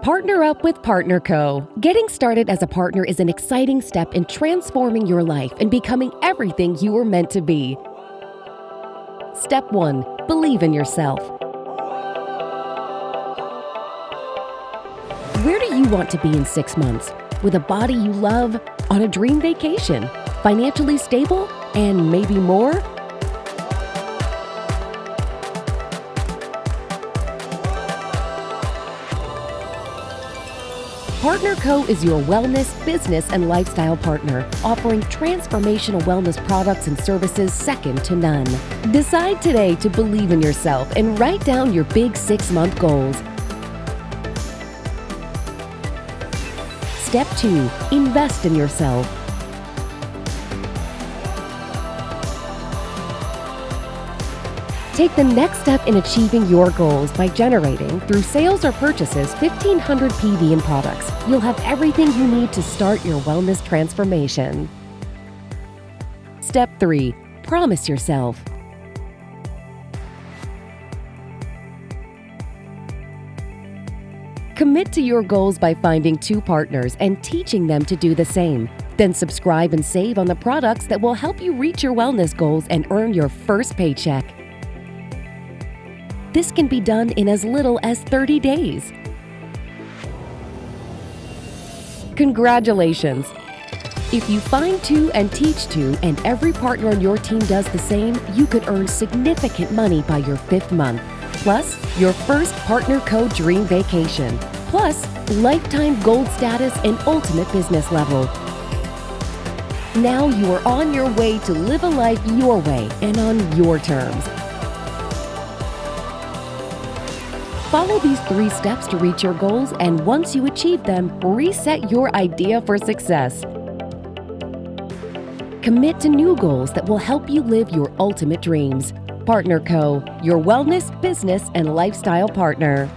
Partner up with Partner Co. Getting started as a partner is an exciting step in transforming your life and becoming everything you were meant to be. Step 1. Believe in yourself. Where do you want to be in 6 months? With a body you love, on a dream vacation, financially stable, and maybe more? Partner Co. is your wellness, business, and lifestyle partner, offering transformational wellness products and services second to none. Decide today to believe in yourself and write down your big 6-month goals. Step 2. Invest in yourself. Take the next step in achieving your goals by generating, through sales or purchases, 1,500 PV in products. You'll have everything you need to start your wellness transformation. Step 3. Promise yourself. Commit to your goals by finding 2 partners and teaching them to do the same. Then subscribe and save on the products that will help you reach your wellness goals and earn your first paycheck. This can be done in as little as 30 days. Congratulations! If you find 2 and teach 2 and every partner on your team does the same, you could earn significant money by your 5th month. Plus, your first Partner Co. dream vacation. Plus, lifetime gold status and ultimate business level. Now you are on your way to live a life your way and on your terms. Follow these 3 steps to reach your goals, and once you achieve them, reset your idea for success. Commit to new goals that will help you live your ultimate dreams. Partner Co., your wellness, business, and lifestyle partner.